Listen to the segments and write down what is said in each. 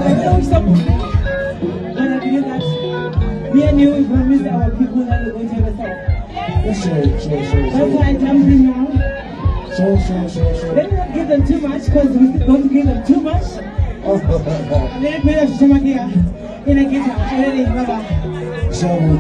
When I did that, me and you promised our people that we're going to have a song. Sure. That's why I jumped in now. Sure. Let me not give them too much because we're going to give them too much. Let me put a stomach here in a guitar. Ready, Baba. Seven.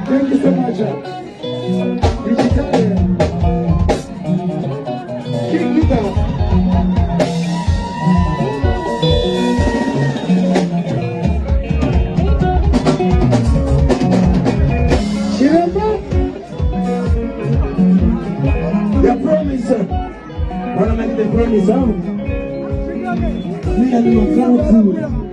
Thank you so much. Kick it out. The promise. Wanna make the promise, huh? Me and my crowd too.